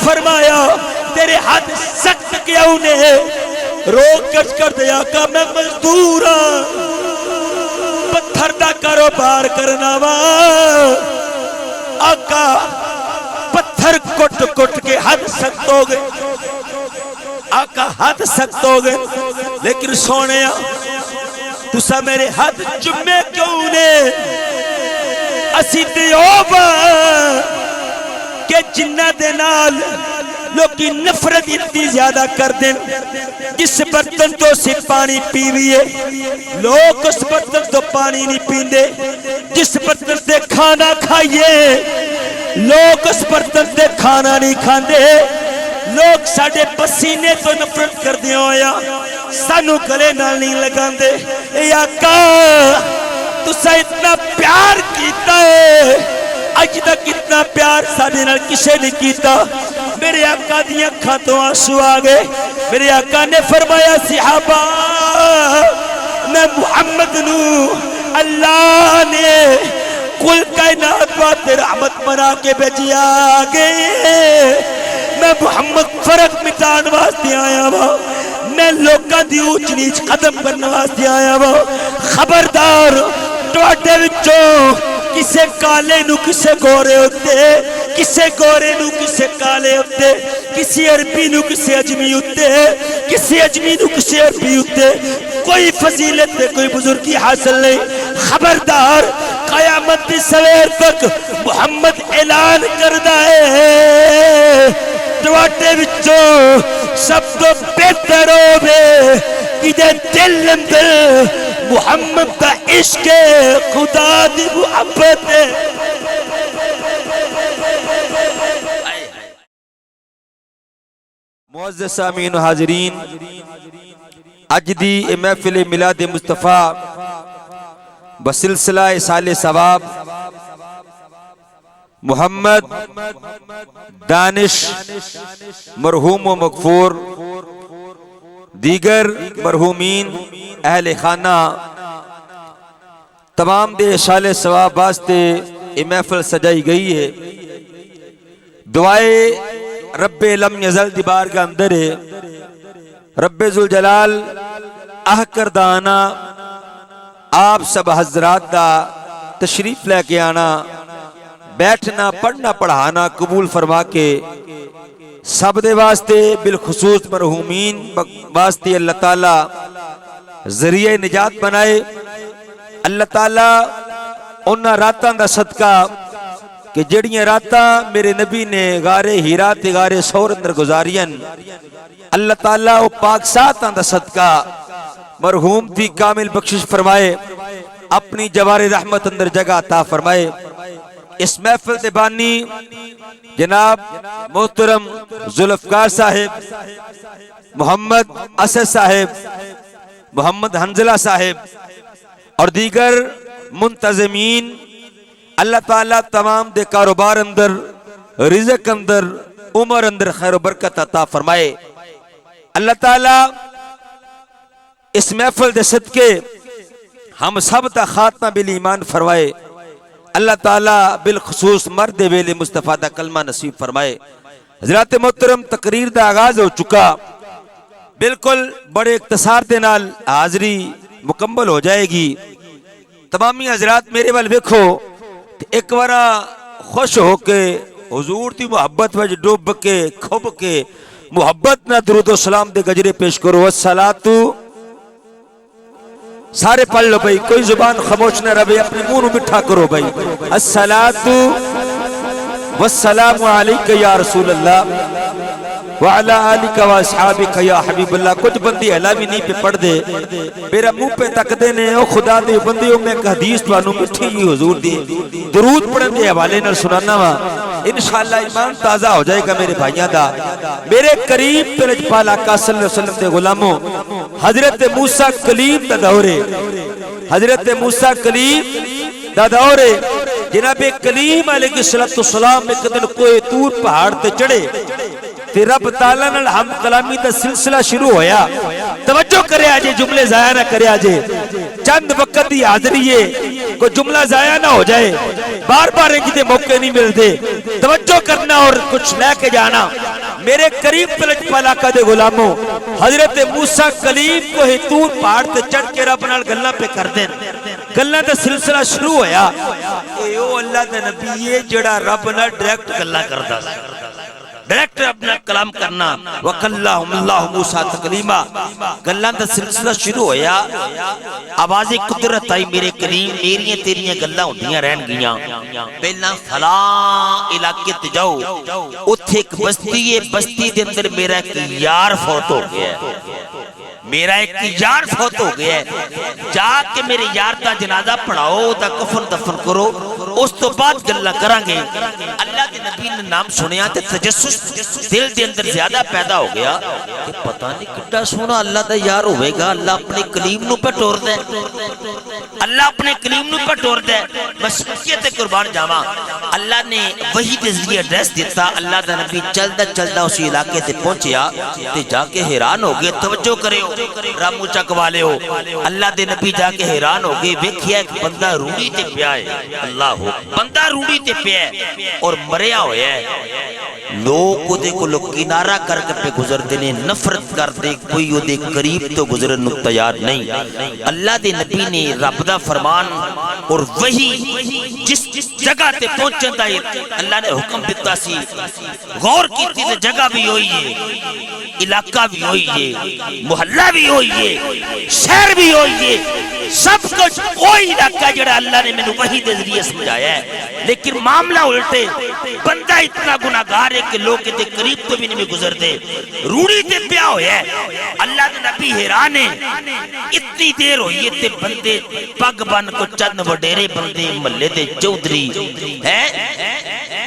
فرمایا تیرے ہاتھ سخت کیا انہیں روک کر دیا کہ میں مزدور ہاں پتھر دا کاروبار کرنا وا آقا پتھر کٹ کٹ کے ہاتھ سخت ہو گئے آقا ہاتھ سخت ہو گئے لیکن سونے تسا میرے ہاتھ چمے کیوں نے اسی دیوبا کہ جنہ دے نال لوگی نفرت اتنی زیادہ کر دیں جس برتن تو سے پانی پیویے لوگ اس برتن تو پانی نہیں پیندے جس برتن سے کھانا کھائیے لوگ اس برتن سے کھانا نہیں کھاندے لوگ ساڑھے پسینے تو نفرت کر دیا ہویا سانو گلے نال نہیں لگان دے اے آقا تو سا اتنا پیار کیتا ہے آج تک اتنا پیار ساڑھے نال کسے نہیں کیتا میرے آقا دیا کھاتوں آنسو آگئے میرے آقا نے فرمایا صحابہ میں محمد نو اللہ نے کل کائنات بات رحمت بنا کے بھیجی آگئے میں محمد فرق مٹان واسطے آیا ہوا میں لوکاں دی اونچ نیچ ختم کرنے واسطے آیا ہوا خبردار ٹوٹے وچوں کسے کالے نو کسے گورے ہوتے کسے گورے نو کسے کالے ہوتے کسی عربی نو کسے اجمی ہوتے کسی اجمی نو کسے عربی ہوتے کوئی فضیلت دے کوئی بزرگی حاصل نہیں خبردار قیامت دی سویر تک محمد اعلان کردہ ہے ٹواٹے وچوں سب تو بہتر ہوئے کہ دے دل اندر محمد دا عشق خدا دی محبت ہے معزز سامعین و حاضرین اج دی محفل میلاد مصطفیٰ بسلسلہ سال ثواب محمد دانش مرحوم و مغفور دیگر مرحومین اہل خانہ تمام دے سال ثواب واسطے یہ محفل سجائی گئی ہے دعائے رب لم یزل دی بارگاہ اندر ہے رب ذوالجلال کردانا آپ سب حضرات دا تشریف لے کے آنا بیٹھنا پڑھنا پڑھانا قبول فرما کے سب دے واسطے بالخصوص مرحومین واسطے اللہ تعالیٰ ذریعہ نجات بنائے اللہ تعالیٰ انہاں راتاں دا صدقہ کہ جڑیاں راتاں میرے نبی نے غارِ ہیرا تے غارِ ثور اندر گزارین اللہ تعالیٰ او پاک ساتاں دا صدقہ مرحوم دی کامل بخشش فرمائے اپنی جوار رحمت اندر جگہ عطا فرمائے اس محفل دے بانی جناب محترم ذوالفقار صاحب محمد اسد صاحب محمد حنزلہ صاحب اور دیگر منتظمین اللہ تعالیٰ تمام دے کاروبار اندر رزق اندر عمر اندر خیر و برکت عطا فرمائے اللہ تعالیٰ اس محفل دے صدقے ہم سب تا خاتمہ بالایمان فرمائے اللہ تعالیٰ بالخصوص مرد ویلے مصطفیٰ دا کلمہ نصیب فرمائے حضرات محترم تقریر دا آغاز ہو چکا بالکل بڑے اختصار دے نال حاضری مکمل ہو جائے گی تمامی حضرات میرے وال ویکھو ایک بارا خوش ہو کے حضور دی محبت وجہ ڈوب کے کھب کے محبت نہ درود و سلام دے گجرے پیش کرو والصلاۃ سارے پڑھ لو بھائی کوئی زبان خاموش نہ رہے اپنے منہ مٹھا کرو بھائی الصلاۃ والسلام علیک یا رسول اللہ وعلا آلک و اصحابک یا حبیب اللہ کچھ بندی علاوی نہیں پہ پڑھ دے میرا منہ پہ تک دے نے او خدا دے بندیوں میں ایک حدیث توانوں مٹھی ہی حضور دی درود پڑھن دے حوالے نہ سنانا وا انشاءاللہ ایمان تازہ ہو جائے گا میرے بھائیاں دا میرے قریب تے لجپال آقا صلی اللہ علیہ وسلم دے غلاموں حضرت موسیٰ کلیم دا دورے حضرت موسیٰ کلیم دا دورے جناب کلیم علیہ السلام ایک دن کوئی تور پہاڑ تے چڑھے تے رب تعالیٰ نال ہم کلامی دا سلسلہ شروع ہویا توجہ کرے آجے جملے ضائع نہ کرے آجے چند وقت دی حاضری ہے کوئی جملہ ضائع نہ ہو جائے، بار بار ان کے موقع نہیں ملتے، توجہ کرنا اور کچھ لے کے جانا۔ میرے قریب پلٹ پالا کا دے غلاموں، حضرت موسیٰ کلیم کو ہی طور پہاڑ تے چڑھ کے رب نال گلاں پہ کر دیں، گلاں دا سلسلہ شروع ہویا۔ اے او اللہ دا نبی ہے جڑا رب نال ڈائریکٹ گلاں کردا، ڈائریکٹ اپنا کلام کرنا۔ وَقَلَّهُمْ اللَّهُ مُوسَىٰ تَقْلِیمًا، گلاں دا سلسلہ شروع ہویا۔ آواز قدرت آئی میرے کریم، میریاں تیریاں گلاں ہوندیاں رہن گیاں۔ پہلا فلاں علاقے تے جاؤ، اتھے ایک بستی ہے، بستی دے اندر میرا ایک یار فوت ہو گیا ہے، میرا ایک یار فوت ہو گیا ہے، جا کے میرے یار دا جنازہ پڑھاؤ، دا کفن دفن کرو، اس تو بعد گلہ کریں گے۔ اللہ کے نبی نے نام سنیا تے تجسس دل دے اندر زیادہ پیدا ہو گیا کہ پتہ نہیں کٹا سونا اللہ دا یار ہوئے گا۔ اللہ اپنے کلیم نو پہ ٹور دے، اللہ اپنے کلیم نو پہ ٹور دے۔ بس مسیحت قربان جاواں، اللہ نے وحی دے ذریعے ایڈریس دیتا۔ اللہ دا نبی چلدا چلدا اسی علاقے تے پہنچیا تے جا کے حیران ہو گئے۔ توجہ کرے ہو رامو چک والے ہو، اللہ دے نبی جا کے حیران ہو گئے، ویکھیا ایک بندہ روڑی تے پیا ہے، اللہ ہو، بندہ روڑی تے پیا ہے اور مریا ہویا ہے۔ لوگ دے کو لوگ کنارہ کر کے پہ گزر دینے، نفرت کر دے، کوئی وہ دے قریب تو گزرن نو تیار نہیں۔ اللہ دے نبی نے رب دا فرمان اور وہی جس جگہ تے پہنچن دا اللہ نے حکم دیتا سی، غور کیتی تے جگہ بھی ہوئی ہے، علاقہ بھی ہوئی ہے، محلہ بھی ہوئی ہے، شہر بھی ہوئی ہے، سب کچھ وہی علاقہ جڑا اللہ نے میں نے وحی دے ذریعے سمجھایا ہے۔ لیکن معاملہ الٹے، بندہ اتنا گناہگار ہے کہ لوگ کے قریب تو بھی نہیں گزر دے، روڑی تے پیا ہویا ہے۔ اللہ دے نبی حیران ہے، اتنی دیر ہوئی ہے تے بندے پگ بن کو چند وڈیرے بندے محلے دے چودھری ہیں،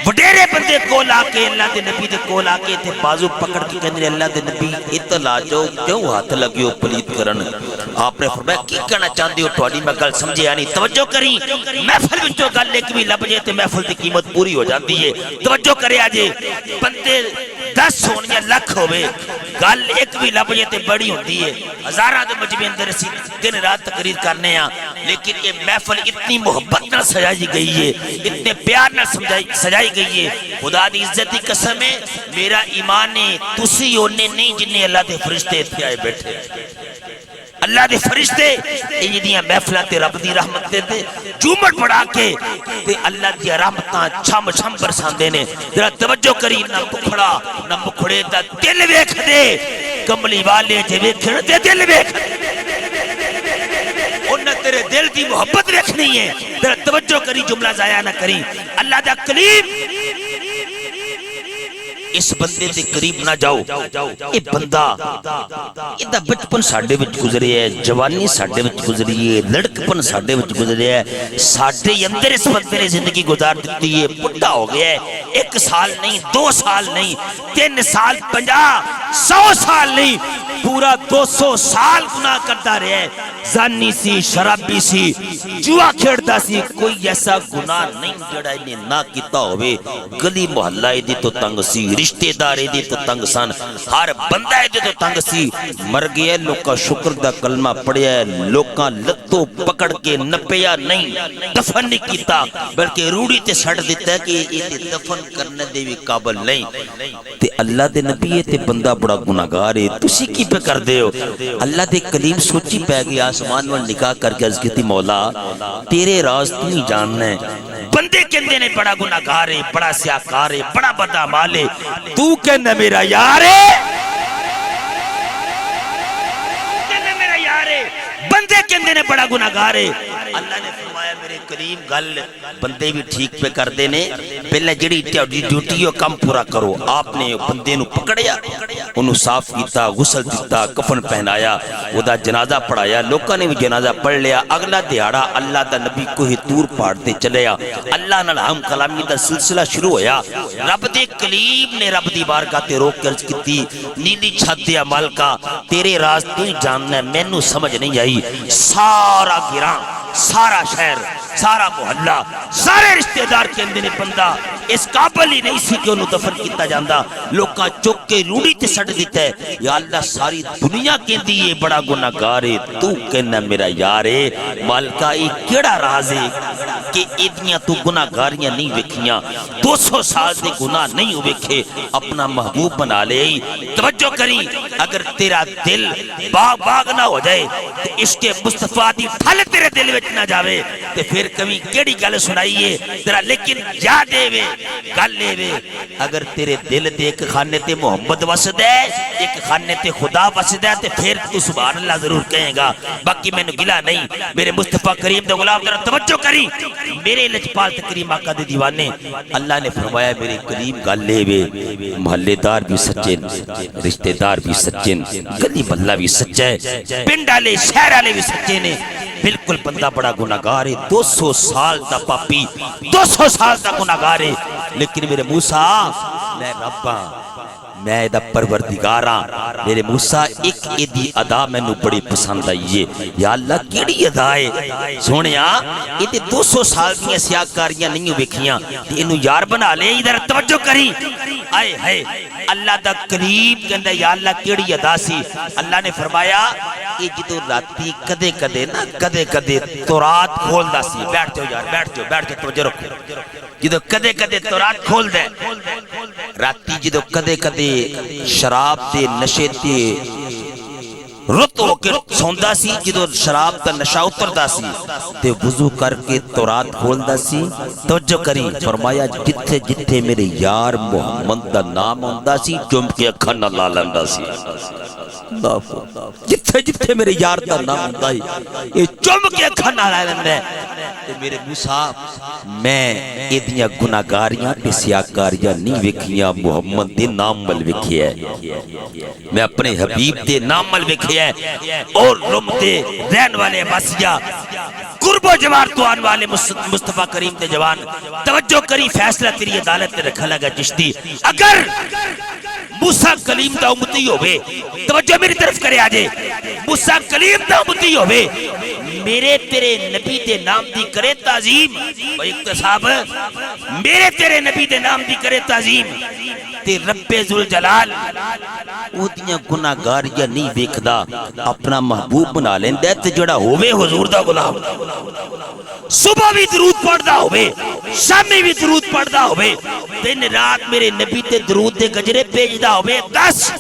وڈیرے بندے کول آ کے اللہ دے نبی دے کول آ کے تے بازو پکڑ کے کہندے اللہ دے نبی اطلاع جو کیوں ہاتھ لگیو پلیت کرن۔ آپ نے فرمایا کی کہنا چاہندے ہو، تہاڈی میں گل سمجھیا نہیں، توجہ کری، محفل وچوں گل ایک بھی لب جے تے محفل دی قیمت پوری ہو جاندی ہے۔ توجہ کریا جے، بندے 10 ہون یا لکھ ہوئے، گل ایک بھی لب جے تے بڑی ہوندی ہے۔ ہزاراں دے مجمع اندر اسی دن رات تقریر کرنے ہاں، لیکن یہ محفل اتنی محبت نہ سجائی گئی ہے، اتنے پیار نہ سجائی گئی ہے۔ خدا دی عزت کی قسم ہے، میرا ایمان ہے تسی ہونے نہیں جنہیں اللہ دے فرشتے اتنے آئے بیٹھے، اللہ دے فرشتے انہی دیاں محفلات تے رب دی رحمت دے دے جومٹ پڑھا کے تے اللہ دی رحمتاں چھم چھم برساندے نے۔ ذرا توجہ کری، نہ مکھڑا نہ مکھڑے دا دل ویکھ دے، کملی والے جے ویکھن تے دل ویکھ، انہاں تیرے دل دی محبت ویکھنی ہے۔ ذرا توجہ کری، جملہ ضائع نہ کری۔ اللہ دا کلیم اس بندے دے قریب نہ جاؤ، اے بندہ ایدہ بچپن ساڑھے وچ گزرے ہے، جوانی ساڑھے وچ گزری ہے، لڑکپن ساڑھے وچ گزرے ہے، ساڑھے اندر اس بندے نے زندگی گزار دیتی ہے، بڑھا ہو گیا ہے، 1 سال نہیں، 2 سال نہیں، 3 سال، 50 100 سال نہیں، پورا 200 سال گناہ کرتا رہے ہے۔ زانی سی، شرابی سی، جوا کھیڑتا سی، کوئی ایسا گناہ نہیں جڑا انہیں نہ کیتا ہوئے۔ گلی محلہ دی تو تنگ سی، رشتے دار دی تو تنگ سن، ہر بندہ دی تو تنگ سی۔ مر گیا، لوکا شکر دا کلمہ پڑھیا ہے، لوکا لتو پکڑ کے نپیا نہیں، دفن نہیں کیتا، بلکہ روڑی تے سڑ دیتا ہے کہ یہ دفن کرنے دے بھی قابل نہیں۔ تے اللہ دے نبی ہے تے بندہ بڑا گناہگار ہے، تسی کی پہ کر دے ہو؟ اللہ دے کلیم سوچی پہ گیا، آسمان وال نکاح کر کے عرض کیتی مولا تیرے راز تو نہیں جاننا ہے۔ بندے کہندے نے بڑا گناہگار ہے، بڑا سیاکار ہے، بڑا بدعمال ہے، تو کہنا میرا یار ہے، کہنا میرا یار ہے، بندے کہندے نے بڑا گناہگار ہے۔ اللہ نے فرمایا میرے کریم گل بندے بھی ٹھیک پہ کر دینے، پہلے جڑی ڈیوٹی ہو کم پورا کرو۔ آپ نے بندے نو پکڑیا، انہوں صاف کیتا، غسل دیتا، کفن پہنایا، وہ دا جنازہ پڑھایا، لوکاں نے بھی جنازہ پڑھ لیا۔ اگلا دیہاڑا اللہ دا نبی کو ہی طور پہاڑ تے چلیا، اللہ نال ہم کلامی دا سلسلہ شروع ہویا۔ رب دے کلیم نے رب دی بارگاہ تے روک کے عرض کیتی، نیلی چھت دے عمل کا تیرے راز تو ہی جاننا ہے، مینوں سمجھ نہیں آئی۔ سارا گراں، سارا شہر، سارا محلہ، سارے رشتہ دار کے اندر بندہ اس قابل ہی نہیں سی کہ انہوں دفن کیتا جاندہ لوکاں چک کے روڑی تے سٹ دیتا ہے یا اللہ ساری دنیا کے دیئے بڑا گناہگار ہے تو کہنا میرا یار ہے مالکہ ایک کیڑا راز ہے کہ ادھیاں تو گناہگاریاں نہیں وکھیاں 200 سال دے گناہ نہیں وکھے اپنا محبوب بنا لے توجہ کری اگر تیرا دل باغ باغ نہ ہو جائے تو عشق مصطفیٰ دی پھل تیرے دل وچ نہ جاوے تو پھر کبھی کیڑی گل سنائیے تیرا لیکن جا دے وے گل لے وے اگر تیرے دل دے ایک خانے تے محمد وسد ہے ایک خانے تے خدا وسد ہے تو پھر تو سبحان اللہ ضرور کہیں گا باقی میں نے گلا نہیں میرے مصطفیٰ کریم دے غلام ذرا توجہ کری میرے لجپال تکریم آقا دے دیوانے اللہ نے فرمایا میرے کریم گل لے وے محلے دار بھی سچے رشتہ دار بھی سچے گلی بلہ بھی سچا ہے پنڈ والے شہر والے بھی سچے نے بالکل بندہ بڑا گناہگار ہے 200 سال دا پاپی 200 سال دا گناہگار ہے لیکن میرے موسیٰ میں رباں میں دا پروردگاراں میرے موسیٰ ایک ایدی ادا میں نو بڑی پسند آئیے یا اللہ کیڑی ادا ہے سونیا ایدی 200 سال کی سیاکاریاں نہیں وکھیاں انہوں یار بنا لے ادھر توجہ کری آئے ہے اللہ دا قریب کہندہ یا اللہ کیڑی ادا سی اللہ نے فرمایا یہ جدو راتی کدے کدے نا کدے کدے تورات کھول دا سی بیٹھ جاؤ یار بیٹھ جاؤ توجہ رکھو جدو کدے کدے تورات کھول دے راتی جدو کدے کدے شراب تے نشے تے رت ہو کے سوندہ سی جدو شراب تا نشہ اتر دا سی تے وضو کر کے تورات کھول دا سی توجہ کری فرمایا جتھے جتھے میرے یار محمد دا نام ہوندہ سی جم کے اکھا نہ لالندہ سی جتھے جتھے میرے یار دا نام ہوندہ ہی یہ جم کے اکھا نہ لالندہ تے میرے موسیٰ میں ایدیاں گناہگاریاں تے سیاکاریاں نہیں وکھیاں محمد دے نام مل وکھیا ہے میں اپنے حبیب دے نام مل وکھیا ہے اور رم دے رہن والے بسیا قرب و جوار تو آن والے مصطفیٰ کریم دے جوان توجہ کری فیصلہ تیری عدالت تے رکھا لگا چشتی اگر موسیٰ کلیم دا امتی ہوئے توجہ میری طرف کرے آجے موسیٰ کلیم دا امتی ہوئے میرے تیرے نبی دے نام دی کرے تعظیم و اقتصاب میرے تیرے نبی دے نام دی کرے تعظیم تے رب ذوالجلال او دیاں گناہگاریاں نہیں ویکھدا اپنا محبوب بنا لیندے تے جڑا ہووے حضور دا غلام صبح بھی درود پڑھدا ہووے شامی بھی درود پڑھدا ہووے دن رات میرے نبی تے درود دے گجرے بھیجدا ہووے دس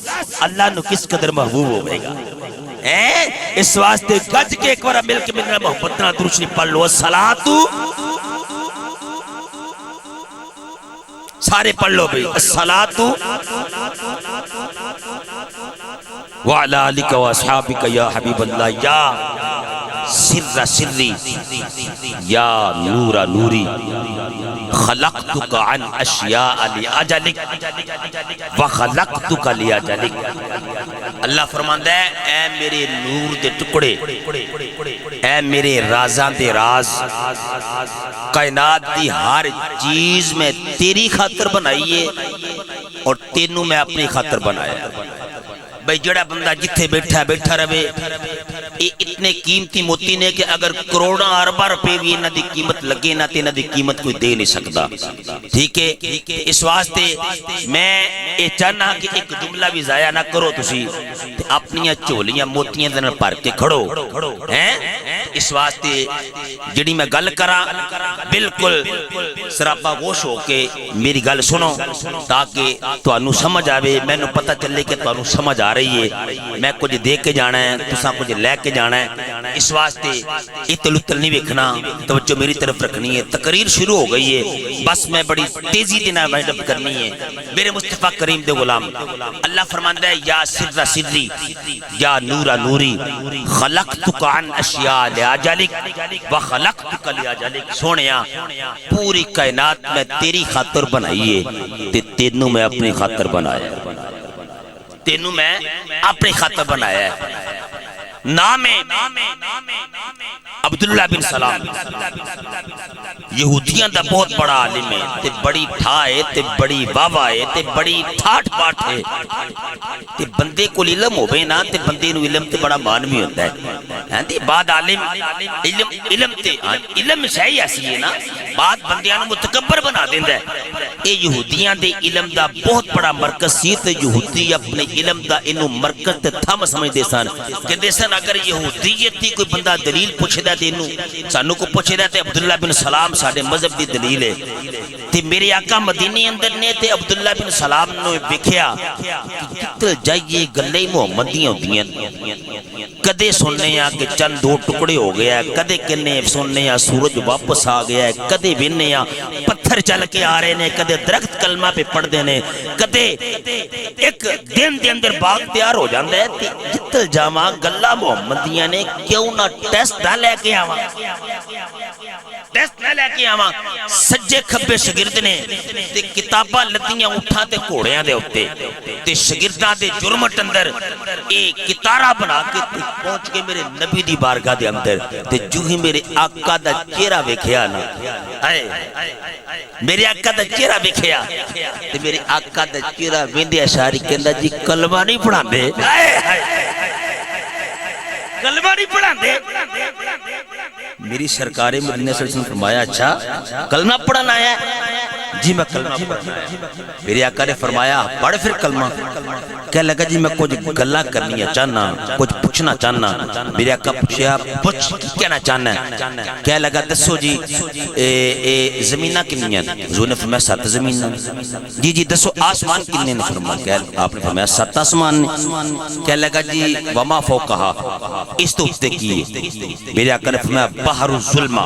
اللہ نو کس قدر محبوب ہوے گا اس واسطے گج کے ایک بار مل کے میرا محبت نہ درود شریف پڑھ لو الصلاۃ سارے پڑھ لو بھئی الصلاۃ وعلی آلک و اصحابک یا حبیب اللہ یا سر سری یا نور نوری خلقتک عن اشیاء لأجلک وخلقتک لأجلک اللہ فرماندہ ہے اے میرے نور دے ٹکڑے اے میرے رازاں دے راز کائنات دی ہر چیز میں تیری خاطر بنائیے اور تینوں میں اپنی خاطر بنایا بھئی جڑا بندہ جتھے بیٹھا رہے یہ اتنے قیمتی موتی نے کہ اگر کروڑا اربا روپے بھی انہاں دی قیمت لگے نہ تے انہاں دی قیمت کوئی دے نہیں سکتا ٹھیک ہے اس واسطے میں یہ چاہنا کہ ایک جملہ بھی ضائع نہ کرو تسی اپنی چولیاں موتیاں دے نال بھر کے کھڑو ہیں اس واسطے جڑی میں گل کراں بالکل سراپا گوش ہو کے میری گل سنو تاکہ تانوں سمجھ آوے مینوں پتہ چلے کہ تانوں سمجھ آ رہی ہے میں کچھ دے کے جانا ہے تساں کچھ لے کے جانا ہے اس واسطے اتل اتل نہیں ویکھنا توجہ میری طرف رکھنی ہے تقریر شروع ہو گئی ہے بس میں بڑی تیزی دے نال وائنڈ اپ کرنی ہے میرے مصطفیٰ کریم دے غلام اللہ فرماندا ہے یا سر سری یا نور نوری خلقتک عن اشیاء لأجلک وخلقتک لأجلک سونیا پوری کائنات میں تیری خاطر بنائی ہے تے تینوں میں اپنی خاطر بنایا ہے تینوں میں اپنی خاطر بنایا ہے نام عبداللہ بن سلام یہودیاں دا بہت بڑا عالم ہے تے بڑی ٹھا ہے تے بڑی واوا ہے تے بڑی ٹھاٹ باٹ ہے تے بندے کو علم ہوے نا تے بندے نو علم تے بڑا مان بھی ہوتا ہے ہاں جی بعد عالم علم تے علم صحیح ایسی ہے نا بعد بندیاں نو متکبر بنا دیندا ہے اے یہودیاں دے علم دا بہت بڑا مرکز سی تے یہودی اپنے علم دا اینو مرکز تے تھم سمجھدے سن کہندے سن اگر یہودیت دی کوئی بندہ دلیل پوچھدا تے اینو سانو کو پوچھدا تے عبداللہ بن سلام ساڈے مذہب دی دلیل ہے تے میرے آقا مدینے اندر نے تے عبداللہ بن سلام نے ویکھیا کتے جائیے گلے محمدیاں ہوندیاں کدے سننے آ کہ چند دو ٹکڑے ہو گیا ہے کدے کنے سننے آ سورج واپس آ گیا ہے کدے وینے آ پتھر چل کے آ رہے نے کدے درخت کلمہ پہ پڑھ دینے کدے ایک دن دے اندر باغ تیار ہو جاندہ ہے تے جتل جاما گلہ محمدیاں نے کیوں نہ ٹیسٹ نہ لے کے آواں ٹیسٹ نہ لے کے آواں سجے کھبے شگرد نے تے کتاباں لدیاں اٹھا تے گھوڑیاں دے ہوتے تے شگرداں دے جرمٹ اندر ایک کتارہ بنا کے پہنچ کے میرے نبی دی بارگاہ دے اندر تے جو ہی میرے آقا دا چہرہ ویکھیا نا میرے آقا دا چہرہ ویکھیا تے میرے آقا دا چہرہ ویندے اشاری کہندا جی کلمہ نہیں پڑھاندے کلمہ نہیں پڑھاندے میری سرکار مدینہ صلی اللہ علیہ وسلم نے فرمایا اچھا کلمہ پڑھنا آیا ہے جی میں کلمہ پڑھنا ہے میرے آقا نے فرمایا پڑھ پھر کلمہ کہہ لگا جی میں کچھ گلہ کرنی ہے چاہنا کچھ پوچھنا چاہنا میرے آقا پوچھیا پوچھ کہنا چاہنا ہے کہہ لگا دسو جی زمینہ کنی ہیں حضور نے فرمایا 7 زمینہ جی جی دسو آسمان کنی نے فرمایا آپ نے فرمایا 7 آسمان نے کہہ لگا جی وما فوقہا اس تو اپتے کیے میرے آقا نے فرمایا بحر الظلمہ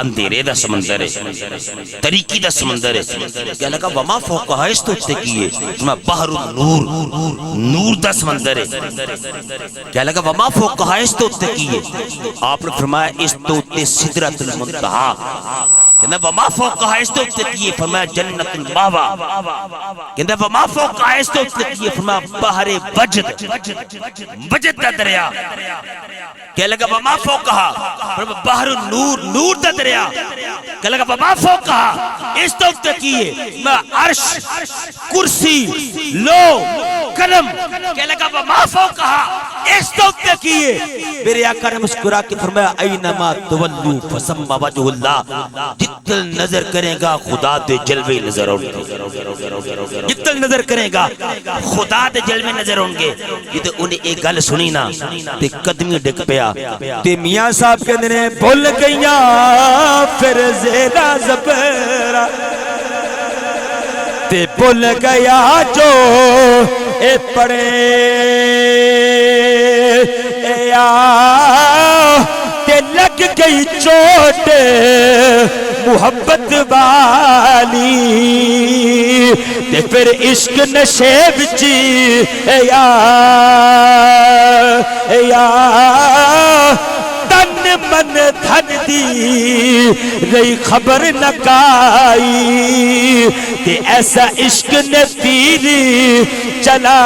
اندھیرے دا سمندر ہے تاریکی دا سمندر ہے کہہ لگا وما فوقہا اس تو اپتے کیے فرمایا بحر النور نور دا سمندر ہے کہہ لگا وما فوقہا اس تو اپتے کیے آپ نے فرمایا اس تو اپتے سدرۃ المنتہا کہنا وما فوقہا اس تو اپتے کیے فرمایا جنت الماوا کہنا وما فوقہا اس تو اپتے کیے فرمایا بحر وجد دا دریا کہہ لگا وما فوقہا بحر النور نور دا دریا کہہ لگا وما فوقہا اس تو اپتے کیے میں عرش کرسی لو قلم کہہ لگا وما فوقہا اس تو اپتے کیے میرے آقا نے مسکرا کے فرمایا اینما تولو فثم وجہ اللہ جتل نظر کرے گا خدا دے جلوے نظر ہوں گے جتل نظر کرے گا خدا دے جلوے نظر ہوں گے یہ تو انہیں ایک گل سنی نا تے قدمی ڈک پیا تے میاں صاحب کہنے نے بھول گئیاں پھر زیرہ زبرہ تے بھول گیا جو اے پڑے یا تے لگ گئی چوٹ محبت والی تے پھر عشق نشے بچی یا تن من دھن دی رہی خبر نکائی تے ایسا عشق نے تیری چلا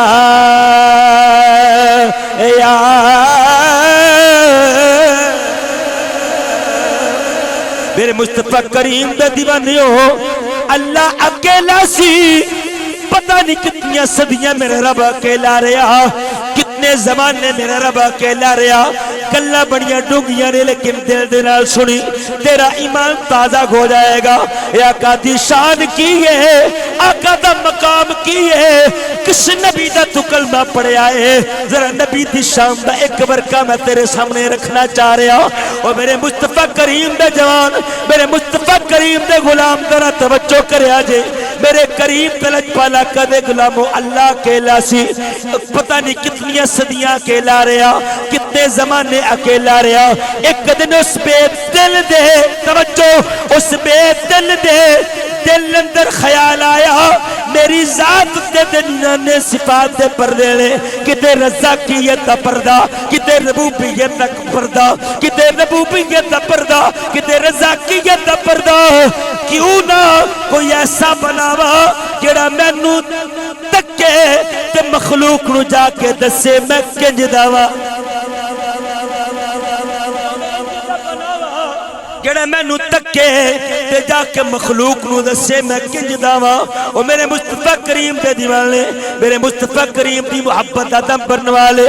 یا میرے مصطفیٰ کریم دے دیوانے ہو اللہ اکیلا سی پتہ نہیں کتنی صدیاں میرے رب اکیلا رہا کتنے زمانے میرا رب اکیلا رہا گلاں بڑیاں ڈونگیاں نے لیکن دل دے نال سنی تیرا ایمان تازہ ہو جائے گا اے آقا دی شان کی ہے آقا دا مقام کی ہے کس نبی دا تو کلمہ پڑھیا ہے ذرا نبی دی شان دا ایک ورقہ میں تیرے سامنے رکھنا چاہ رہا اور میرے مصطفیٰ کریم دے جوان میرے مصطفیٰ کریم دے غلام ذرا توجہ کرے آجے میرے کریم پلج پالا کدے غلامو اللہ اکیلا سی پتہ نہیں کتنی صدیاں اکیلا رہا کتنے زمانے اکیلا رہا ایک دن اس بے دل دے توجہ اس بے دل دے دل اندر خیال آیا میری ذات دے دنیا نے صفات دے پردے لے کتے رزاقیت دا پردہ کتے ربوبیت دا پردہ کتے ربوبیت دا پردہ کتے رزاقیت دا پردہ کیوں نہ کوئی ایسا بناوا جڑا مینوں تکے تے مخلوق نو جا کے دسے میں کنج داوا جڑا مینوں تکے تے جا کے مخلوق نو دسے میں کنج داواں او میرے مصطفی کریم دے دیوانے میرے مصطفی کریم دی محبت دا دم بھرن والے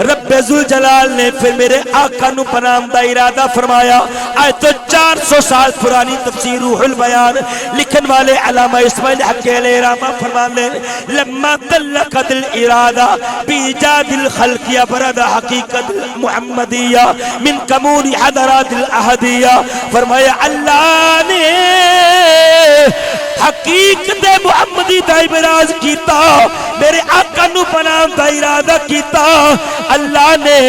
رب ذوالجلال نے پھر میرے آقا نو پنام دا ارادہ فرمایا آج تو 400 سال پرانی تفسیر روح البیان لکھن والے علامہ اسماعیل حق علیہ رحمہ فرمانے لما تلقت الارادہ بیجاد الخلق یا برد حقیقت محمدیہ من کمون حضرات الاحدیہ فرمایا اللہ نے حقیقت محمدی دا ابراز کیتا میرے آقا نو پنام دا ارادہ کیتا اللہ نے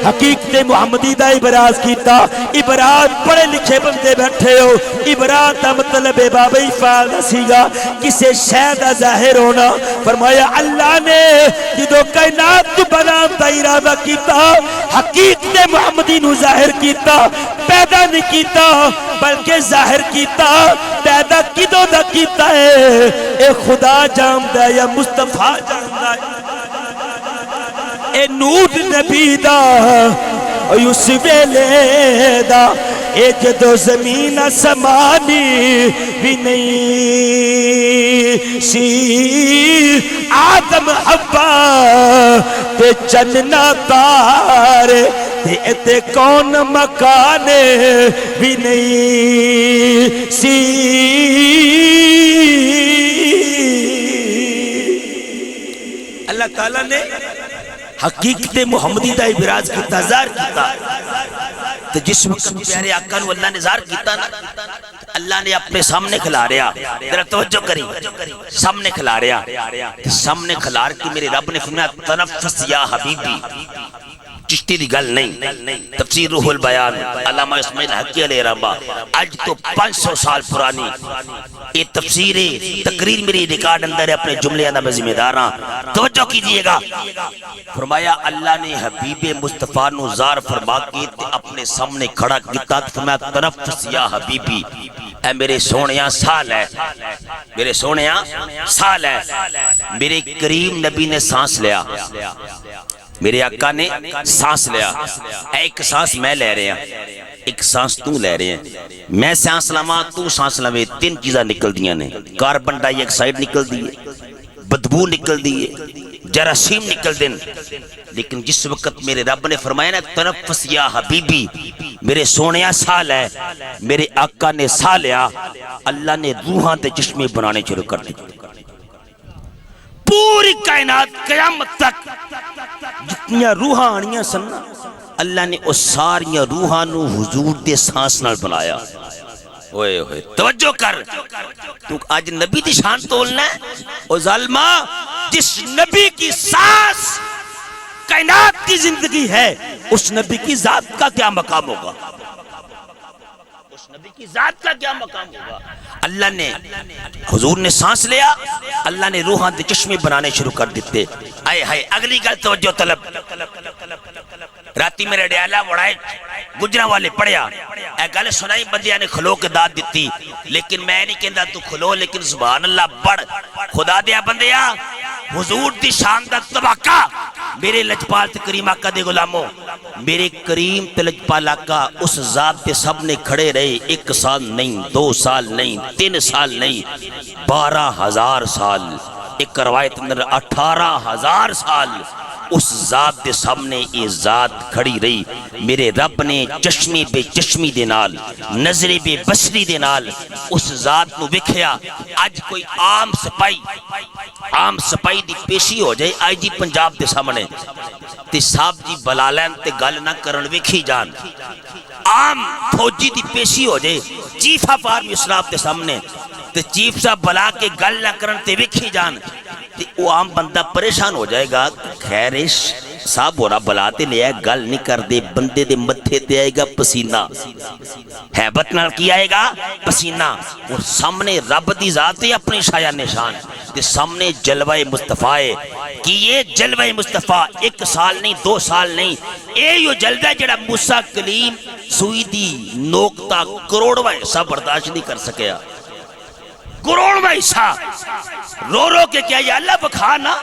حقیقت محمدی دا ابراز کیتا ابراز پڑھے لکھے بندے بیٹھے ہو ابراز دا مطلب بابا افعال سیگا کسے شے دا ظاہر ہونا فرمایا اللہ نے جدو کائنات تو پنام دا ارادہ کیتا حقیقت محمدی نو ظاہر کیتا پیدا نہیں کیتا بلکہ ظاہر کیتا پیدا کدو دا کیتا ہے اے خدا جاندا ہے یا مصطفیٰ جاندا ہے اے نور نبی دا اس ویلے دا اے جدو زمین سمانی بھی نہیں سی آدم حوا تے چننا تارے تے کون مکان بھی نہیں سی اللہ تعالیٰ نے حقیقت محمدی دا ابراز کیتا ظاہر کیتا تو جس وقت پیارے آقا نو اللہ نے ظاہر کیتا نا اللہ نے اپنے سامنے کھلا رہا ذرا توجہ کری سامنے کھلا رہا سامنے کھلار کی میرے رب نے فرمایا تنفس یا حبیبی چشتی دی گل نہیں تفسیر روح البیان علامہ اسماعیل حقی علیہ رحمہ آج تو 500 سال پرانی یہ تفسیر تقریر میری ریکارڈ اندر ہے اپنے جملے اندر میں ذمہ داراں توجہ کیجئے گا فرمایا اللہ نے حبیب مصطفیٰ نو ظاہر فرما کے اپنے سامنے کھڑا کیتا فرمایا تنفس یا حبیبی اے میرے سونیاں سال ہے میرے سونیاں سال ہے میرے کریم نبی نے سانس لیا میرے آقا نے سانس لیا ایک سانس میں لے رہے ہیں ایک سانس تو لے رہے ہیں میں سانس لما تو سانس لمے 3 چیزاں نکل دیا نے کاربن ڈائی آکسائیڈ نکل دیئے بدبو نکل دیئے جراثیم نکل دیں لیکن جس وقت میرے رب نے فرمایا نا تنفس یا حبیبی میرے سونیا سال ہے میرے آقا نے سا لیا اللہ نے روحاں تے چشمے بنانے شروع کر دی پوری کائنات قیامت تک جتنیاں روحاں آنیاں سننا اللہ نے اس ساریاں روحاں نو حضور دے سانس نال بنایا اوئے ہوئے توجہ کر تو آج نبی دی شان تولنا ہے او ظالمہ جس نبی کی سانس کائنات کی زندگی ہے اس نبی کی ذات کا کیا مقام ہوگا اس نبی کی ذات کا کیا مقام ہوگا اللہ نے حضور نے سانس لیا اللہ نے روحاں دے چشمے بنانے شروع کر دیتے آئے ہائے اگلی گل توجہ طلب راتی میرے ڈیالہ وڑائے گجرہ والے پڑھیا اے گل سنائی بندیاں نے کھلو کے داد دیتی لیکن میں نہیں کہندہ تو کھلو لیکن سبحان اللہ بڑھ خدا دیا بندیا حضور دی شاندہ طبقہ میرے لجپال تے کریم آقا دے غلاموں میرے کریم تے لجپال آقا اس ذات دے سب نے کھڑے رہے 1 سال نہیں 2 سال نہیں 3 سال نہیں 12,000 سال ایک روایت اندر 18,000 سال اس ذات دے سامنے یہ ذات کھڑی رہی میرے رب نے چشمی بے چشمی دے نال نظر بے بصری دے نال اس ذات نو وکھیا آج کوئی عام سپائی دی پیشی ہو جائے آئی جی پنجاب دے سامنے تے صاحب جی بلالین تے گل نہ کرن وکھی جان عام فوجی دی پیشی ہو جائے چیف آف آرمی اسراف دے سامنے تے چیف صاحب بلا کے گل نہ کرن تے وکھی جان وہ عام بندہ پریشان ہو جائے گا خیرش صاحب ہو رہا بلاتے لے آئے گل نہیں کر دے بندے دے متھے تے آئے گا پسینہ حیبت نال کی آئے گا پسینہ اور سامنے رب دی ذات ہے اپنی شایع نشان تے سامنے جلوہ مصطفیٰ ہے کہ یہ جلوہ مصطفیٰ 1 سال نہیں 2 سال نہیں اے یو جلوہ جڑا موسیٰ کلیم سوئی دی نوکتا کروڑواں حصہ برداشت نہیں کر سکیا کروڑواں حصہ رو رو کے کیا یا اللہ بکھانا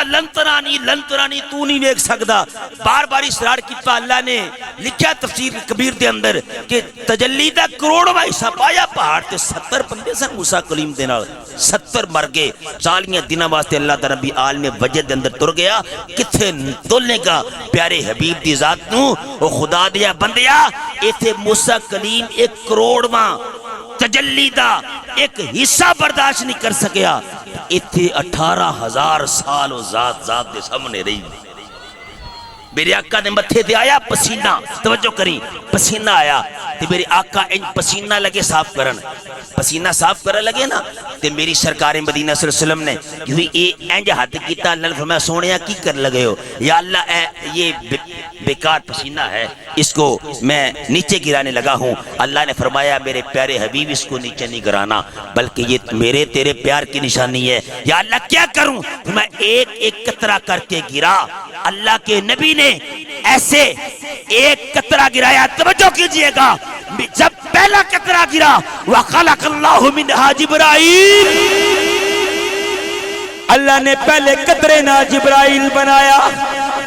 لن ترانی تو نہیں دیکھ سکتا. بار بار اصرار کیتا. اللہ نے لکھیا تفسیر کبیر دے اندر کہ تجلی دا کروڑواں حصہ پایا پہاڑ تے 70 بندے سن موسیٰ کلیم دے نال 70 مر گئے. 40 دنوں واسطے اللہ تعالی ربی عالم وجد دے اندر تر گیا. کتھے تولنے کا پیارے حبیب دی ذات نو او خدا دیا بندیا. ایتھے موسیٰ کلیم 1 کروڑواں تجلی دا ایک حصہ برداشت نہیں کر سکیا. ایتھے 18,000 سال و ذات دے سامنے رہی. میرے آقا نے متھے دے آیا پسینہ. توجہ کریں, پسینہ آیا تے میرے آقا ان پسینہ لگے صاف کرن. پسینہ صاف کرن لگے نا تے میری سرکار مدینہ صلی اللہ علیہ وسلم نے یوں اے انج ہاتھ کیتا. اللہ نے فرمایا سونیا کی کر لگے ہو؟ یا اللہ یہ بیکار پسینہ ہے, اس کو میں نیچے گرانے لگا ہوں. اللہ نے فرمایا میرے پیارے حبیب اس کو نیچے نہیں گرانا بلکہ یہ میرے تیرے پیار کی نشانی ہے. یا اللہ کیا کروں؟ میں ایک ایک قطرہ کر کے گرا. اللہ کے نبی نے ایسے ایک قطرہ گرایا. توجہ کیجئے گا, جب پہلا قطرہ گرا وَخَلَقَ اللَّهُ مِنْهَا جِبْرَائِيل, اللہ نے پہلے قطرے نہ جبرائیل بنایا,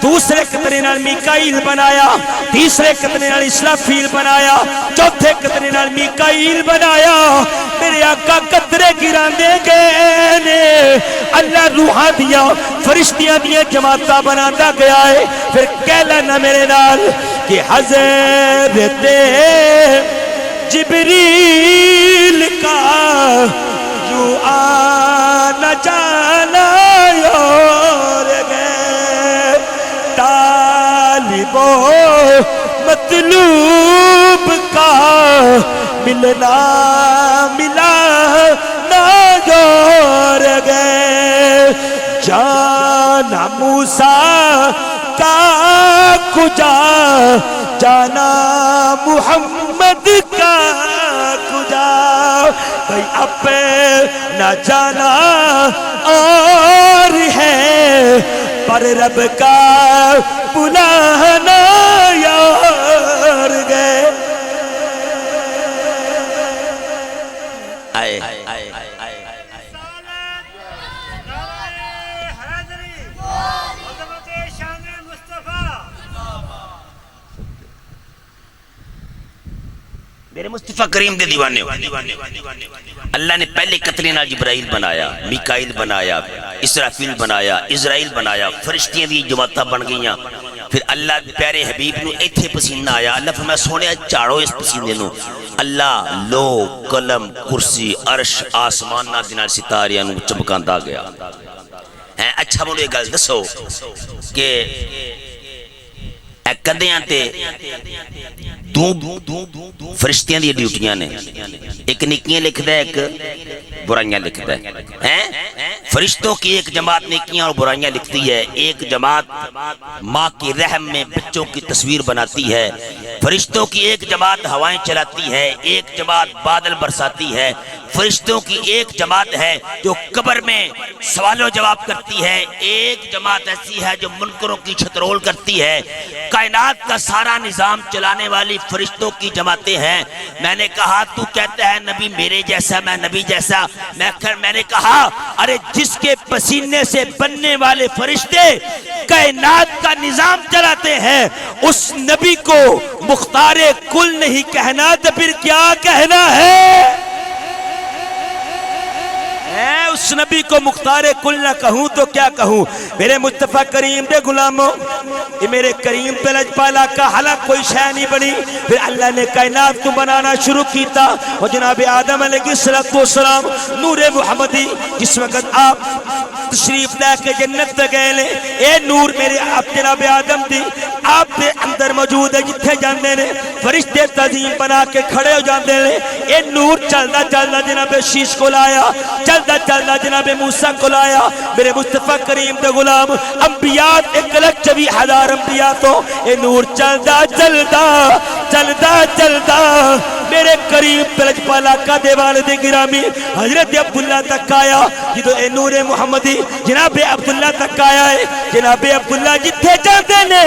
دوسرے قطرے نال میکائیل بنایا, تیسرے قطرے نال اسرافیل بنایا, چوتھے قطرے نال میکائیل بنایا. میرے آقا قطرے گراندے گئے نے. اللہ روحاں دیا فرشتیاں دیا جماعتاں بناتا گیا ہے. پھر کہہ لینا میرے نال کہ حضرت جبریل کا یوں آنا جانا اور گئے, طالب و مطلوب کا ملنا ملا نہ جوڑ گئے. جانا موسیٰ کا کجا جانا محمد کا کجا, بھئی اپنا جانا اور ہے پر رب کا بلانا یار گئے. آئے میرے مصطفیٰ کریم دے دیوانے ہو. اللہ نے پہلے قطرے نال جبرائیل بنایا, میکائیل بنایا, اسرافیل بنایا, اسرائیل بنایا, فرشتیاں دی جماعتاں بن گئیاں. پھر اللہ پیارے حبیب نو ایتھے پسینہ آیا. اللہ فرمایا سونے چاڑو اس پسینے نو. اللہ لو قلم کرسی عرش آسماناں دے نال ستاریاں نو چمکاندا گیا. اچھا مینوں یہ گل دسو کہ کدیاں تے دو فرشتیاں دی ڈیوٹیاں نے, ایک نیکیاں لکھدا ہے ایک برائیاں لکھدا ہے. فرشتوں کی ایک جماعت نیکیاں اور برائیاں لکھتی ہے, ایک جماعت ماں کی رحم میں بچوں کی تصویر بناتی ہے. فرشتوں کی ایک جماعت ہوائیں چلاتی ہے, ایک جماعت بادل برساتی ہے. فرشتوں کی ایک جماعت ہے جو قبر میں سوال و جواب کرتی ہے, ایک جماعت ایسی ہے جو منکروں کی چھترول کرتی ہے. کائنات کا سارا نظام چلانے والی فرشتوں کی جماعتیں ہیں. میں نے کہا تو کہتا ہے نبی میرے جیسا, میں نبی جیسا. میں نے کہا ارے جس کے پسینے سے بننے والے فرشتے کائنات کا نظام چلاتے ہیں اس نبی کو مختار کل نہیں کہنا تو پھر کیا کہنا ہے؟ اس نبی کو مختار کل نہ کہوں تو کیا کہوں؟ میرے مصطفیٰ کریم دے غلاموں, یہ میرے کریم پہ لجپالا کا حلق کوئی شے نہیں بنی. پھر اللہ نے کائنات کو بنانا شروع کیتا اور جناب آدم علیہ السلام نور محمدی جس وقت آپ تشریف لے کے جنت گئے لے, اے نور میرے آپ جناب آدم دی آپ دے اندر موجود ہے. جتھے جاندے نے فرشتے تعظیم بنا کے کھڑے ہو جاندے نے. اے نور چلدا چلدا جناب شیش کو لایا, چلدا چلدا جناب موسیٰ کو لایا. میرے مصطفیٰ کریم دے غلام انبیاء 1,24,000 انبیاء تو اے نور چلدا چلدا چلدا چلدا میرے کریم پلج پالا کا دیوال دے گرامی حضرت عبداللہ تک آیا. جدو اے نور محمدی جناب عبداللہ تک آیا ہے, جناب عبداللہ جتھے جاندے نے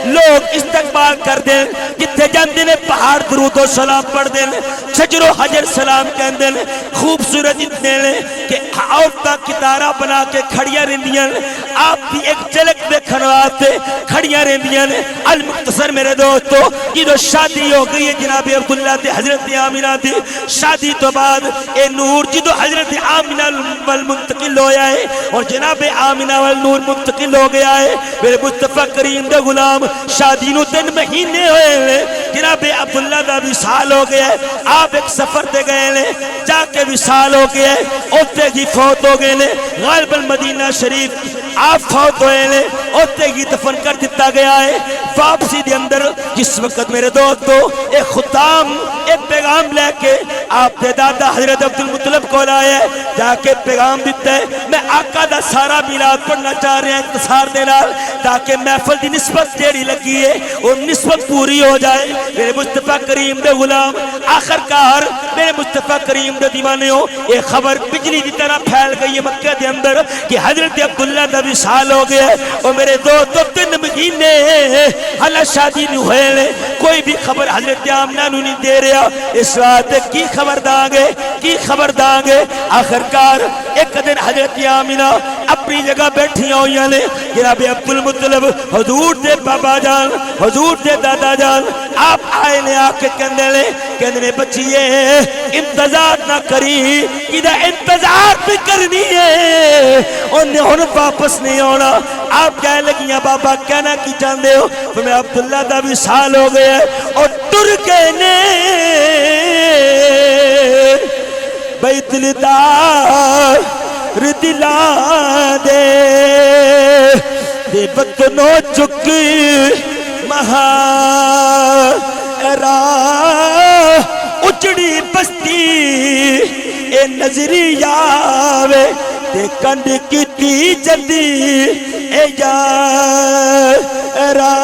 لوگ استقبال کر دیں کتے جاندے نے پہاڑ درود و سلام پڑھ دیں شجر و حجر سلام کہندے نے خوبصورت اتنے نے کہ عورتاں کتارہ بنا کے کھڑیاں رہندیاں آپ بھی ایک جھلک دیکھن واسطے کھڑیاں رہندیاں نے المختصر میرے دوستو جدو شادی ہو گئی ہے جناب عبداللہ تے حضرت آمینہ دی شادی تو بعد اے نور جدو حضرت آمینہ والمنتقل ہویا ہے اور جناب آمینہ والنور منتقل ہو گیا ہے میرے مصطفیٰ کریم دے غلام شادی نو 3 مہینے ہوئے ہیں جناب عبداللہ دا وصال ہو گیا ہے آپ ایک سفر دے گئے ہیں جا کے وصال ہو گیا ہے اوتے ہی فوت ہو گئے ہیں غالب المدینہ شریف آپ فوت ہوئے ہیں اوتے ہی دفن کر دیتا گیا ہے واپسی دے اندر جس وقت میرے دوستو ایک خطام ایک پیغام لے کے آپ دے دادا حضرت عبدالمطلب کو لائے جا کے پیغام دیتا ہے میں آقا دا سارا میلاد پڑھنا چاہ رہے ہیں اختصار دے نال تاکہ محفل دی نسبت جیڑی لگی ہے وہ نسبت پوری ہو جائے میرے مصطفیٰ کریم دے غلام آخر کار میرے مصطفیٰ کریم دے دیوانے ہو یہ خبر بجلی دی طرح پھیل گئی ہے مکہ دے اندر کہ حضرت عبداللہ دا وصال ہو گیا اور میرے دوستو 3 مہینے حالا شادی نہیں ہوئے لے کوئی بھی خبر حضرت آمنہ نو نہیں دے رہا اس وقت کی خبر داں گے آخر کار ایک دن حضرت آمنہ اپنی جگہ بیٹھی ہوئی نے جناب عبدالمطلب حضور دے بابا جان حضور دے دادا جان آپ آئے لے آکے کہندے بچیے انتظار نہ کری کدھا انتظار بھی کرنی ہے انہیں واپس نہیں ہونا آپ کہہ لگیاں بابا کہنا کی چاندے ہو میں عبداللہ دا وصال ہو گیا اور ٹر کے نے بیت دلدار دلا دے وطنوں چکی مہارا اجڑی بستی اے نظری آوے تے کنڈ کیتی جدی اے یارا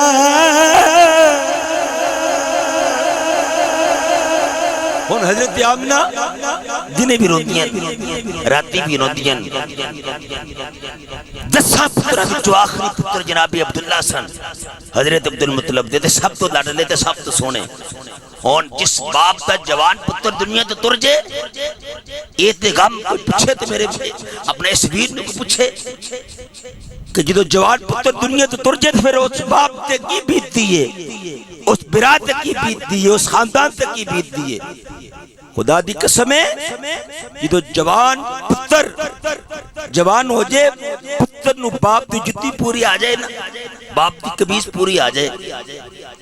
ہن حضرت آمنہ دنے بھی روندیاں راتی بھی روندیاں 10 پترہ جو آخری پتر جناب عبداللہ سن حضرت عبدالمطلب دے سب تو لاڈلے تے سب تو سونے اور جس باپ دا جوان پتر دنیا تو تر جے ایتے غم کوئی پوچھے تو میرے اپنے اس ویر کو پوچھے کہ جدو جوان پتر دنیا تو تر جے تو پھر اس باپ تے کی بیت دیئے اس برات تے کی بیت دیئے اس خاندان تے کی بیت دیئے خدا دی قسم ہے جدو جوان پتر جوان ہو جائے پتر نو باپ دی جتی پوری آ جائے نا باپ دی قمیض پوری آ جائے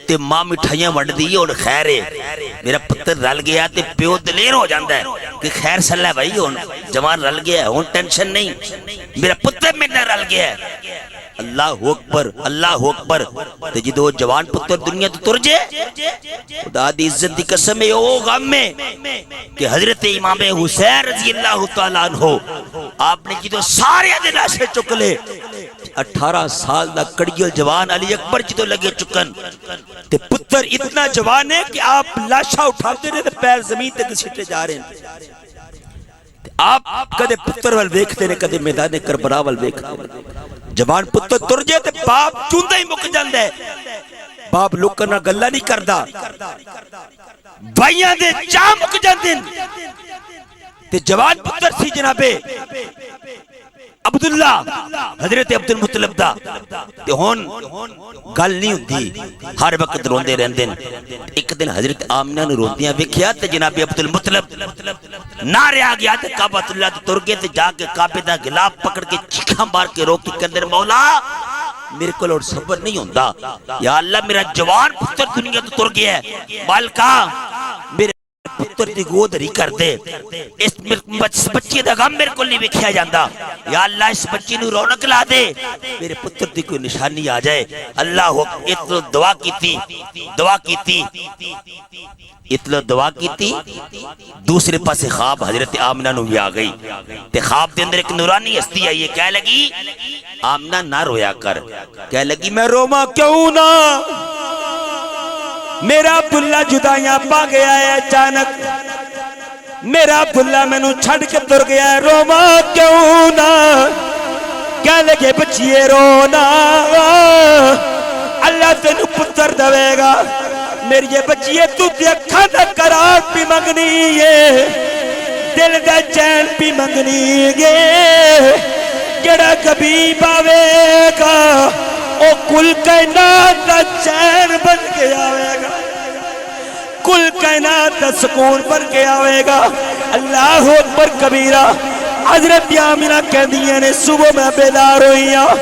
تے ماں مٹھائیاں وڈ دی اور خیر ہے میرا پتر رل گیا تے پیو دلیر ہو جاندا ہے کہ خیر سلا ہے بھائی ہن جوان رل گیا ہے ہن ٹینشن نہیں میرا پتر میرے نال رل گیا ہے اللہ اکبر تے جدو جوان پتر دنیا تو تر جے خدا دی عزت دی قسم ہے او غم میں کہ حضرت امام حسین رضی اللہ تعالیٰ عنہ آپ نے جدو سارے دے لاشے چک لے 18 سال دا کڑیل جوان علی اکبر جدو لگے چکن تے پتر اتنا جوان ہے کہ آپ لاشا اٹھاتے رہے تے پیر زمین تے گھسیٹے جا رہے ہیں آپ کدے پتر وال ویکھتے نے کدے میدان کربلا وال ویکھتے جوان پتر تر جے تے باپ چوندہ ہی مک جاندہ ہے باپ لکنا گلہ نہیں کردہ بھائیاں دے چاہ مک جاندن تے جوان پتر سی جنابے عبداللہ حضرت عبدالمطلب دا تے ہون گل نہیں ہوندی ہر وقت روندے رہندن ایک دن حضرت آمنہ نے روندیاں ویکھیا تے جناب عبدالمطلب نعرے آ گیا تے کعبہ اللہ تے تر گئے تے جا کے کعبے دا غلاف پکڑ کے چیخاں مار کے روک کے اندر مولا میرے کو اور صبر نہیں ہوندا یا اللہ میرا جوان پتر دنیا تو تر گیا ہے مالکا میرے پتر دی گود ہری کر دے اس بچی دا غم میرے کو نہیں ویکھیا جاندا یا اللہ اس بچی نو رونق لا دے میرے پتر دی کوئی نشانی آ جائے اللہ اتلو دعا کیتی دوسرے پاسے خواب حضرت آمنہ نو بھی آ گئی تے خواب دے اندر ایک نورانی ہستی آئی ہے کہہ لگی آمنہ نہ رویا کر کہہ لگی میں روما کیوں نہ میرا عبداللہ جدائیاں پا گیا ہے اچانک میرا عبداللہ میں نو چھڑ کے تر گیا ہے روما کیوں نہ کہہ لگے بچیے رونا اللہ اللہ تینو پتر دے گا میری بچیے تو تے اکھاں دا قرار پی منگنی ہے دل دا چین پی منگنی ہے جڑا کبھی پاوے گا او کل کائنات دا چین بن کے آوے گا کل کائنات دا سکون بن کے آوے گا اللہ اکبر کبیرہ حضرت آمینہ کہہ دیا نے صبح میں بیدار ہوئی ہوں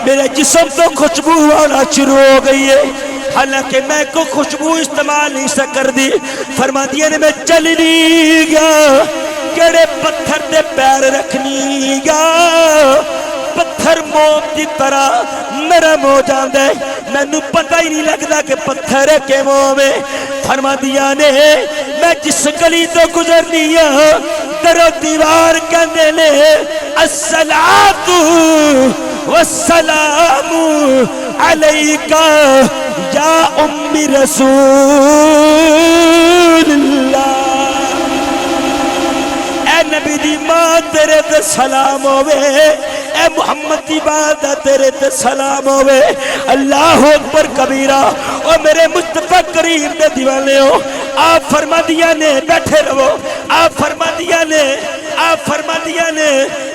میرے جسم تو خوشبو آنا شروع ہو گئی ہے حالانکہ میں کو خوشبو استعمال نہیں سکر دی فرما دیا نے میں چل نہیں گیا کیڑے پتھر دے پیر رکھنی گا پتھر موم دی طرح نرم ہو جاندے میں نو پتہ ہی نہیں لگتا کہ پتھر ہے کہ موم ہے فرما دیا نے میں جس گلی تو گزرنی ہوں در و دیوار کہنے لے الصلاة والسلام علیکہ یا ام رسول اللہ اے نبی دی ماں تیرے تے سلام ہوئے اے محمد دی بات تیرے تے سلام ہوئے اللہ اکبر کبیرہ او میرے مصطفیٰ کریم دے دیوانے ہو آپ فرما دیا نے بیٹھے رہو آپ فرما دیا نے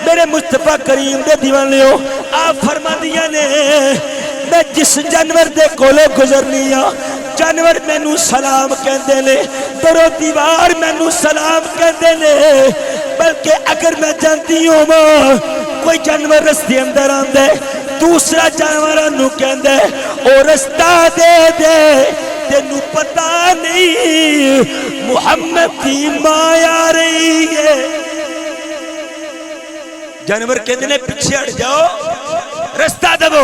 میرے مصطفیٰ کریم دے دیوانے ہو آپ فرما دیا نے میں جس جانور دے کولے گزرنی ہوں جانور میں نو سلام کہندے لے در و دیوار میں نو سلام کہندے لے بلکہ اگر میں جانتی ہوں کوئی جانور رستے اندر آندے دوسرا جانور انہوں کہندے او رستہ دے دے تینوں پتہ نہیں محمد کی ماں آ رہی ہے جانور کہندے نے پیچھے ہٹ جاؤ رستہ دبو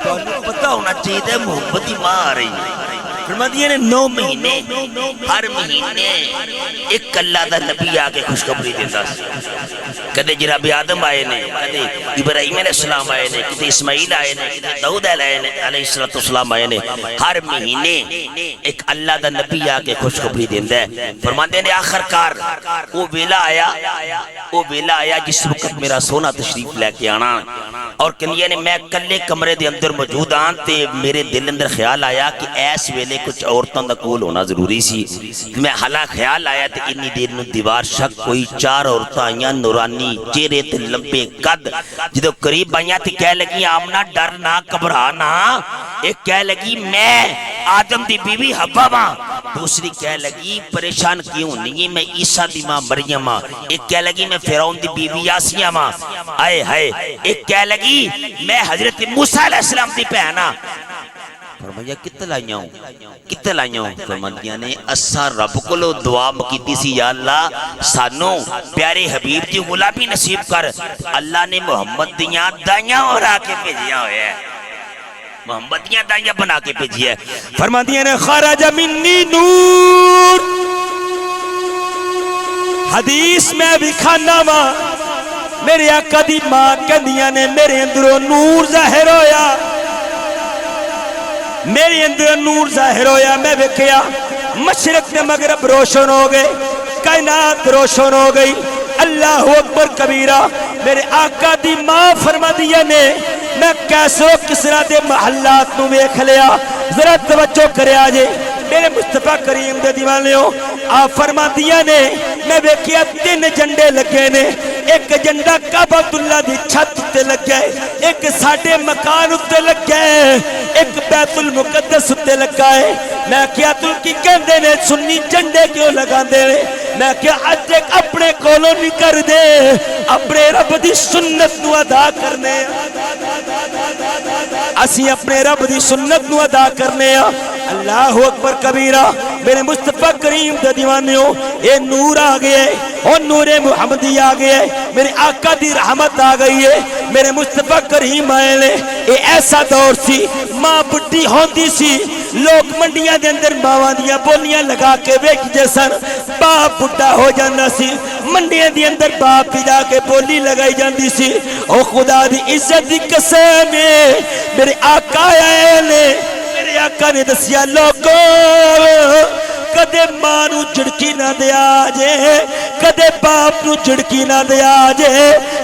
تو پتہ ہونا چاہیے محمد کی ماں آ رہی ہے فرمایا نے 9 مہینے ہر مہینے ایک اللہ دا نبی آکے خوشخبری دیتا کدے جناب آدم آئے نے کدے ابراہیم علیہ السلام آئے نے کدے اسماعیل آئے نے کدے داؤد علیہ السلام آئے نے ہر مہینے ایک اللہ دا نبی آکے خوشخبری دیتا ہے فرماتے ہیں آخر کار وہ ویلا آیا جس وقت میرا سونا تشریف لے کے آنا اور کنیا نے میں کلے کمرے دے اندر موجود آن تے میرے دل اندر خیال آیا کہ ایس ویلے کچھ عورتوں دا کول ہونا ضروری سی میں حالا خیال آیا تے انی دیر نو دیوار شک کوئی 4 عورتاں آئیاں نورانی چہرے تے لمبے قد جدو قریب آئیاں تے کہہ لگی آمنا ڈر نہ گھبرانا ایک کہہ لگی میں آدم دی بیوی حوا ماں دوسری کہہ لگی پریشان کیوں نہیں میں عیسیٰ دی ماں مریم ماں ایک کہہ لگی میں فرعون دی بیوی آسیہ ماں آئے ہائے ایک کہہ لگی میں حضرت موسیٰ علیہ السلام دی پہنا فرمایا کتے لائیاں ہوں فرمایا نے اساں رب کو لو دعا مکیتی سی یا اللہ سانو پیارے حبیب دی غلامی نصیب کر اللہ نے محمد دیاں دائیاں اور آکے بھیجیا ہوئے ہیں محمد دیاں دائیاں بنا کے بھیجیا ہے فرمایا نے خرج منی نور حدیث میں بھی کھانا ماں میرے آقا دی ماں کہندیاں نے میرے اندروں نور ظاہر ہویا میرے اندر نور ظاہر ہویا میں وکھیا مشرق میں مغرب روشن ہو گئے کائنات روشن ہو گئی اللہ اکبر کبیرہ میرے آقا دی ماں فرما دیا نے میں کیسو کسرا دے محلات نو ویکھ لیا ذرا توجہ کرے آجے میرے مصطفیٰ کریم دے دیوانے ہو آپ فرما دیا نے میں ویکھیا 3 جھنڈے لگے نے ایک جھنڈا کعبۃ اللہ دی چھت تے لگ گئے ایک ساڈے مکان تے لگ گئے ایک بیت المقدس تے لگا ہے میں کیا تل کی کہندے نے سنی جھنڈے کیوں لگاندے نے میں کیا اج اپنے کولوں نہیں کر دے اپنے رب دی سنت نو ادا کرنے اسی اپنے رب دی سنت نو ادا کرنے اللہ اکبر کبیرہ میرے مصطفیٰ کریم دے دیوانے ہو اے نور آ گئے اور نور محمدی آ گئے میرے آقا دی رحمت آ گئی ہے میرے مصطفیٰ کریم آئے لے اے ایسا دور سی ماں بڑی ہوندی سی لوگ منڈیاں دے اندر ماواں دیاں بولیاں لگا کے بیچ جیسن باپ بڑھا ہو جانا سی منڈیاں دے اندر باپ بھی جا کے بولی لگائی جاندی سی او خدا دی عزت دی قسم میرے آقا آئے لے میرے آقا نے دسیا لوگو کدے ماں نو جھڑکی نہ دیا جے کدے باپ نو جھڑکی نہ دیا جے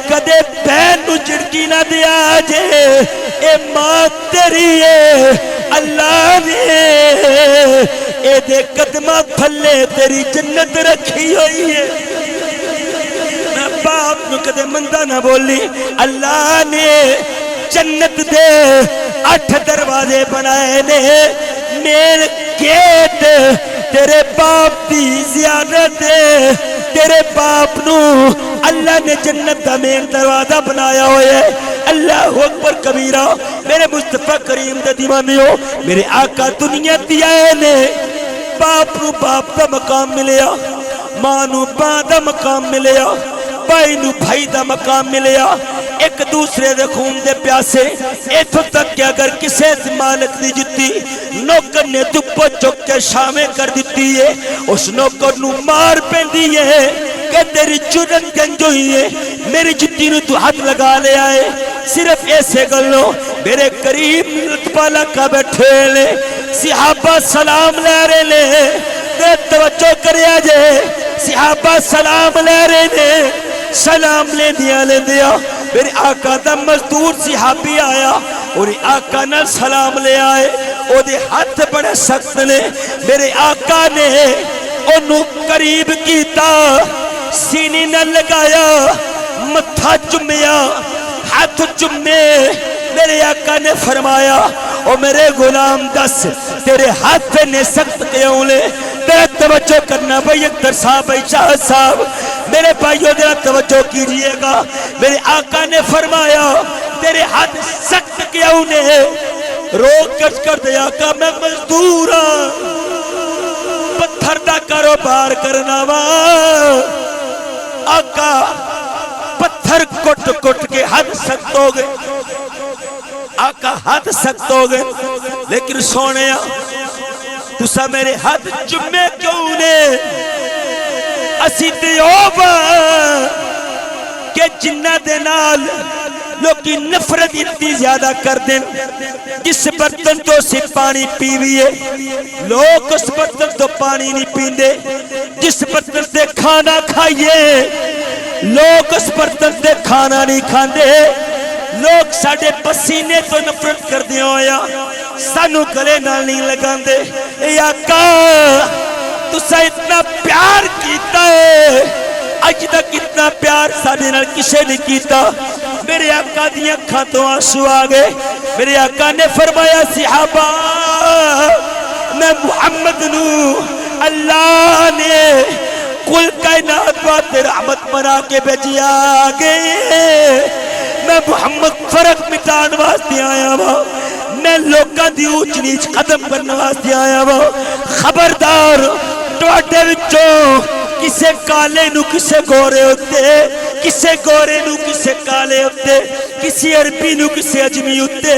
کدے بہن نو جھڑکی نہ دیا جے اے ماں تیری ہے اللہ نے اے دے قدمہ پھلے تیری جنت رکھی ہوئی ہے میں باپ نو کدے مندہ نہ بولی اللہ نے جنت دے 8 دروازے بنائے نے مین گیٹ تیرے باپ دی زیادت ہے تیرے باپ نو اللہ نے جنت دا مین دروازہ بنایا ہوئے ہے اللہ اکبر کبیرہ میرے مصطفیٰ کریم دا دیوانیو میرے آقا دنیا دیا نے باپ نو باپ دا مقام ملیا ماں نو ماں دا مقام ملیا بھائی نو بھائی دا مقام ملیا ایک دوسرے دے خون دے پیاسے ایتھو تک کہ اگر کسے مالک دی جتی نوکر نے دپو چک کے شامیں کر دیتی ہے اس نوکر نو مار پہن دی ہے کہ تیری جرت گنج ہوئی ہے میری جتی نو تو ہاتھ لگا لے آئے صرف ایسے گلو میرے قریب لطپالا کا بیٹھے لے صحابہ سلام لے رہے لے توجہ کرے آجے صحابہ سلام لے رہے لے سلام لے دیا میرے آقا دا مزدور صحابی آیا اور آقا نہ سلام لے آئے او دے ہاتھ بڑے سخت نے میرے آقا نے انہوں قریب کیتا سینی نہ لگایا متھا چمیا ہاتھ چمے میرے آقا نے فرمایا او میرے غلام دس تیرے ہاتھ نے سخت کیوں لے میرے توجہ کرنا بھائی اکتر صاحب بھائی شاہد صاحب میرے بھائیوں ذرا توجہ کیجئے گا میرے آقا نے فرمایا تیرے ہاتھ سخت کیوں نے روک کر دے آقا میں مزدور ہاں پتھر دا کاروبار کرنا وا آقا پتھر کٹ کٹ کے ہاتھ سخت ہو گئے آقا ہاتھ سخت ہو گئے لیکن سونے تسا میرے ہاتھ جمعے کیوں نے اسی دیوبا کہ جنہ دے نال لوگی نفرت اتنی زیادہ کر دیں جس برتن تو سے پانی پیویے لوگ اس برتن تو پانی نہیں پیندے جس برتن سے کھانا کھائیے لوگ اس برتن سے کھانا نہیں کھاندے لوگ ساڑھے پسینے تو نفرت کر دیا ہویا سانو گلے نال نہیں لگان دے اے آقا تو سا اتنا پیار کیتا ہے اج تک اتنا پیار ساڑھے نال کسے نہیں کیتا میرے آقا دیا کھاتوں آنسو آگے میرے آقا نے فرمایا صحابہ میں محمد نو اللہ نے کل کائنات بات رحمت بنا کے بھیجی آگے میں محمد فرق مٹان واسطے آیا ہوا میں لوکاں دی اونچ نیچ ختم کرنے واسطے آیا ہوا خبردار ٹوٹے وچوں کسے کالے نو کسے گورے ہوتے کسے گورے نو کسے کالے ہوتے کسی عربی نو کسے عجمی ہوتے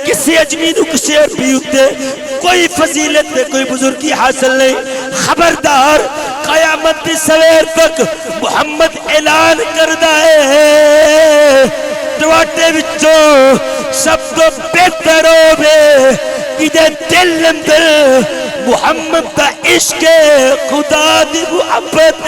کسی عجمی نو کسے عربی ہوتے کوئی فضیلت دے کوئی بزرگی حاصل نہیں خبردار قیامت دی سویر تک محمد اعلان کردہ ہے ٹواٹے وچوں سب تو بہتر ہو بے کہ دل اندر محمد دا عشق خدا دی محبت